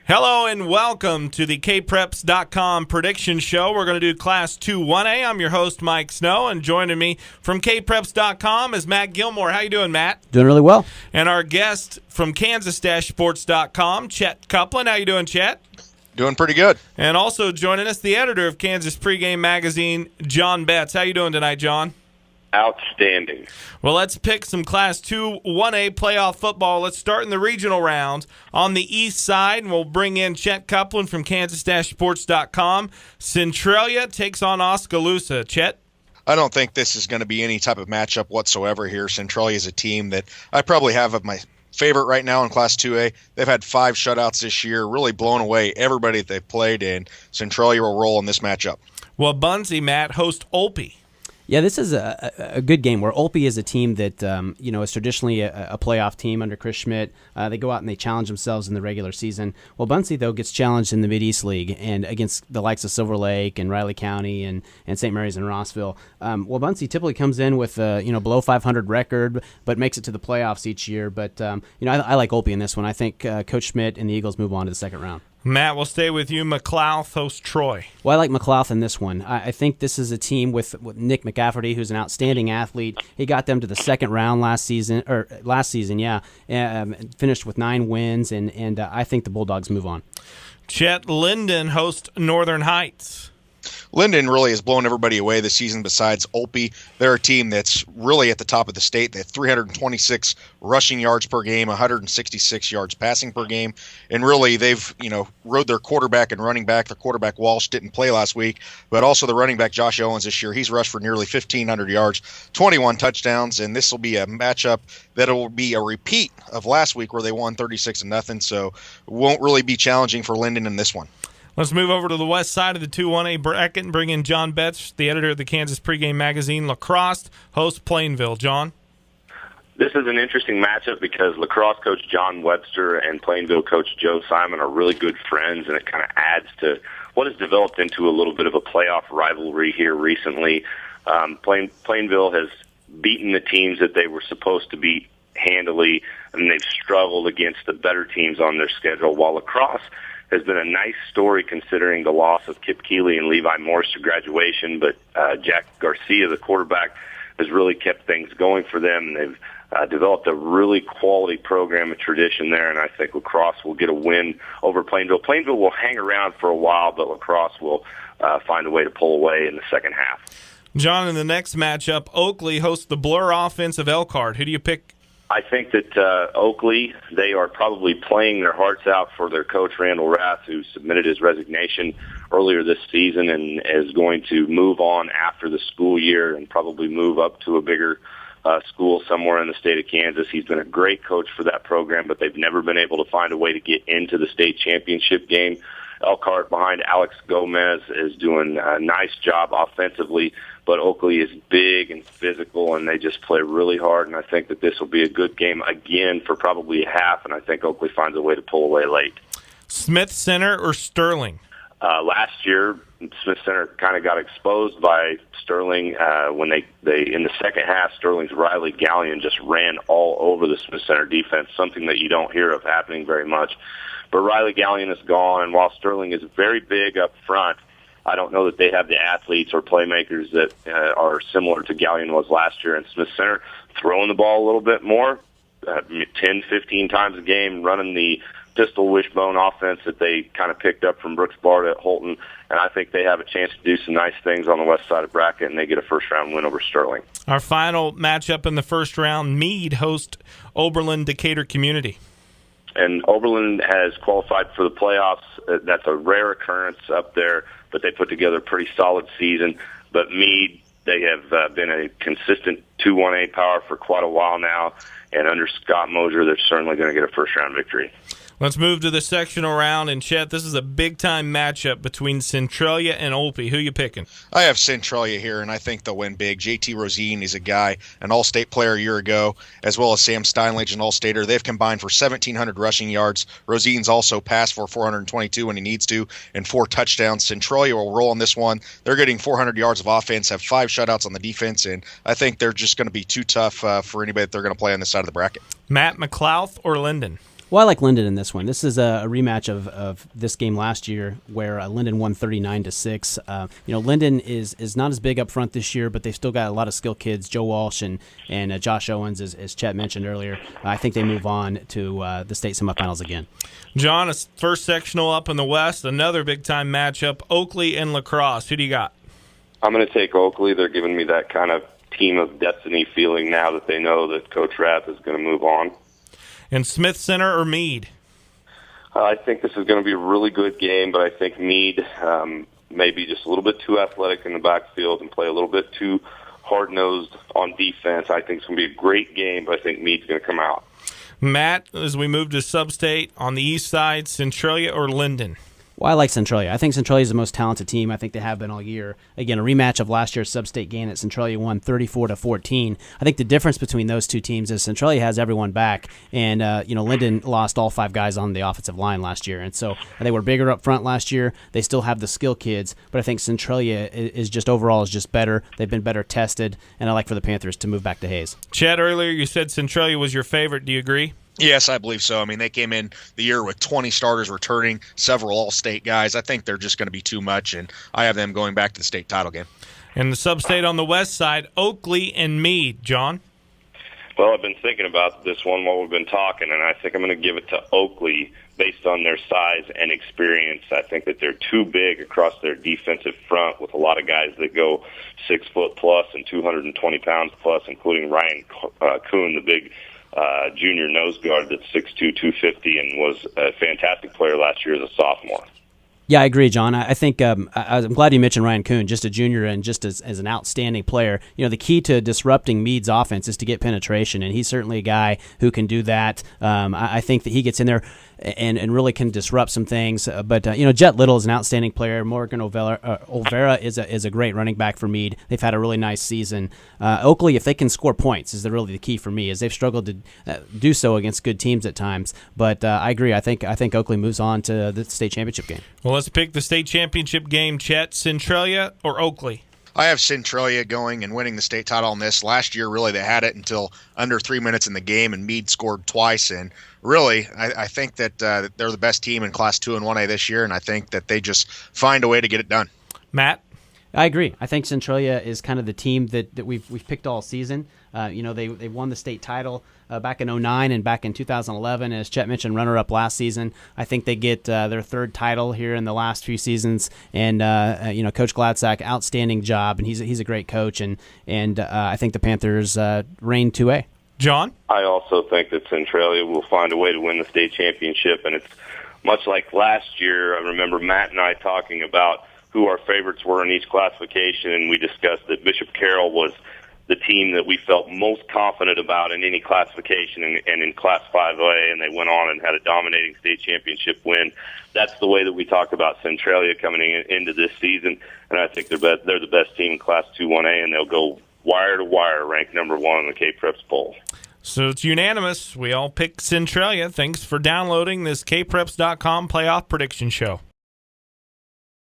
Hello and welcome to the Kpreps.com prediction show. We're going to do Class 2 1A. I'm your host, Mike Snow, and joining me from Kpreps.com is Matt Gilmore. How you doing, Matt? Doing really well. And our guest from Kansas-Sports.com, Chet Copeland. How you doing, Chet? Doing pretty good. And also joining us, the editor of Kansas Pregame Magazine, John Betts. How you doing tonight, John? Outstanding. Well, let's pick some Class 2 1A playoff football. Let's start in the regional round on the east side, and we'll bring in Chet Copeland from Kansas-Sports.com. Centralia takes on Oskaloosa. Chet? I don't think this is going to be any type of matchup whatsoever here. Centralia is a team that I probably have of my favorite right now in Class 2A. They've had 5 shutouts this year, really blown away everybody that they've played, and Centralia will roll in this matchup. Well, Bunsey, Matt, host Olpe. Yeah, this is a good game where Olpe is a team that is traditionally a playoff team under Chris Schmidt. They go out and they challenge themselves in the regular season. Well, Bunsey, though, gets challenged in the Mid-East League and against the likes of Silver Lake and Riley County and St. Mary's and Rossville. Well, Bunsey typically comes in with a below 500 record, but makes it to the playoffs each year. But I like Olpe in this one. I think Coach Schmidt and the Eagles move on to the second round. Matt, we'll stay with you. McLouth hosts Troy. Well, I like McLouth in this one. I think this is a team with Nick McCafferty, who's an outstanding athlete. He got them to the second round last season, finished with 9 wins, and I think the Bulldogs move on. Chet, Linden hosts Northern Heights. Linden really has blown everybody away this season besides Olpe. They're a team that's really at the top of the state. They have 326 rushing yards per game, 166 yards passing per game. And really they've, rode their quarterback and running back. Their quarterback Walsh didn't play last week, but also the running back Josh Owens this year. He's rushed for nearly 1,500 yards, 21 touchdowns, and this will be a matchup that will be a repeat of last week where they won 36-0. So it won't really be challenging for Linden in this one. Let's move over to the west side of the 2-1A bracket and bring in John Betts, the editor of the Kansas Pregame Magazine. La Crosse hosts Plainville. John? This is an interesting matchup because La Crosse coach John Webster and Plainville coach Joe Simon are really good friends, and it kind of adds to what has developed into a little bit of a playoff rivalry here recently. Plainville has beaten the teams that they were supposed to beat handily, and they've struggled against the better teams on their schedule, while La Crosse has been a nice story considering the loss of Kip Keeley and Levi Morris to graduation, but Jack Garcia, the quarterback, has really kept things going for them. They've developed a really quality program and tradition there, and I think La Crosse will get a win over Plainville. Plainville will hang around for a while, but La Crosse will find a way to pull away in the second half. John, in the next matchup, Oakley hosts the Blur offense of Elkhart. Who do you pick? I think that Oakley, they are probably playing their hearts out for their coach, Randall Rath, who submitted his resignation earlier this season and is going to move on after the school year and probably move up to a bigger school somewhere in the state of Kansas. He's been a great coach for that program, but they've never been able to find a way to get into the state championship game. Elkhart behind Alex Gomez is doing a nice job offensively, but Oakley is big and physical, and they just play really hard, and I think that this will be a good game again for probably a half, and I think Oakley finds a way to pull away late. Smith Center or Sterling? Last year, Smith Center kind of got exposed by Sterling when they in the second half, Sterling's Riley Gallion just ran all over the Smith Center defense, something that you don't hear of happening very much. But Riley Gallion is gone, and while Sterling is very big up front, I don't know that they have the athletes or playmakers that are similar to Gallion was last year. And Smith Center throwing the ball a little bit more, 10, 15 times a game, running the pistol wishbone offense that they kind of picked up from Brooks Bart at Holton. And I think they have a chance to do some nice things on the west side of bracket, and they get a first-round win over Sterling. Our final matchup in the first round, Meade hosts Oberlin Decatur Community. And Oberlin has qualified for the playoffs. That's a rare occurrence up there, but they put together a pretty solid season. But Meade, they have been a consistent 2-1A power for quite a while now, and under Scott Mosier, they're certainly going to get a first-round victory. Let's move to the sectional round, and Chet, this is a big-time matchup between Centralia and Olpe. Who you picking? I have Centralia here, and I think they'll win big. JT Rosine is a guy, an all-state player a year ago, as well as Sam Steinledge, an all-stater. They've combined for 1,700 rushing yards. Rosine's also passed for 422 when he needs to, and 4 touchdowns. Centralia will roll on this one. They're getting 400 yards of offense, have 5 shutouts on the defense, and I think they're just going to be too tough for anybody that they're going to play on this side of the bracket. Matt McLouth or Linden? Well, I like Linden in this one. This is a rematch of this game last year where Linden won 39-6. Linden is not as big up front this year, but they've still got a lot of skilled kids. Joe Walsh and Josh Owens, as Chet mentioned earlier. I think they move on to the state semifinals again. John, a first sectional up in the West, another big-time matchup, Oakley and La Crosse. Who do you got? I'm going to take Oakley. They're giving me that kind of team of destiny feeling now that they know that Coach Rath is going to move on. And Smith Center or Meade? I think this is going to be a really good game, but I think Meade may be just a little bit too athletic in the backfield and play a little bit too hard-nosed on defense. I think it's going to be a great game, but I think Meade's going to come out. Matt, as we move to Sub-State, on the east side, Centralia or Linden? Well, I like Centralia. I think Centralia is the most talented team. I think they have been all year. Again, a rematch of last year's sub-state game that Centralia won 34-14. I think the difference between those two teams is Centralia has everyone back, and Linden lost all 5 guys on the offensive line last year, and so they were bigger up front last year. They still have the skill kids, but I think Centralia is just better. They've been better tested, and I like for the Panthers to move back to Hayes. Chad, earlier you said Centralia was your favorite. Do you agree? Yes, I believe so. I mean, they came in the year with 20 starters returning, several all-state guys. I think they're just going to be too much, and I have them going back to the state title game. And the sub-state on the west side, Oakley and Meade. John? Well, I've been thinking about this one while we've been talking, and I think I'm going to give it to Oakley based on their size and experience. I think that they're too big across their defensive front with a lot of guys that go 6 foot plus and 220 pounds plus, including Ryan Kuhn, the big junior nose guard that's 6'2", 250, and was a fantastic player last year as a sophomore. Yeah, I agree, John. I think I'm glad you mentioned Ryan Kuhn, just a junior and just as an outstanding player. The key to disrupting Meade's offense is to get penetration, and he's certainly a guy who can do that. I think that he gets in there and really can disrupt some things. But Jet Little is an outstanding player. Morgan Olvera is a great running back for Meade. They've had a really nice season. Oakley, if they can score points, is really the key for me, as they've struggled to do so against good teams at times. But I agree. I think Oakley moves on to the state championship game. Well, let's pick the state championship game. Chet, Centralia or Oakley? I have Centralia going and winning the state title on this. Last year, really, they had it until under 3 minutes in the game, and Meade scored twice. And really, I think that they're the best team in Class 2 and 1A this year, and I think that they just find a way to get it done. Matt? I agree. I think Centralia is kind of the team that we've picked all season. They won the state title back in 2009 and back in 2011. As Chet mentioned, runner-up last season. I think they get their 3rd title here in the last few seasons. And Coach Gladsack, outstanding job, and he's a great coach. And I think the Panthers reign 2A. John? I also think that Centralia will find a way to win the state championship, and it's much like last year. I remember Matt and I talking about who our favorites were in each classification, and we discussed that Bishop Carroll was the team that we felt most confident about in any classification and in Class 5A, and they went on and had a dominating state championship win. That's the way that we talk about Centralia coming into this season, and I think they're the best team in Class 2 1A, and they'll go wire to wire, ranked number 1 in the Kpreps poll. So it's unanimous. We all pick Centralia. Thanks for downloading this Kpreps.com playoff prediction show.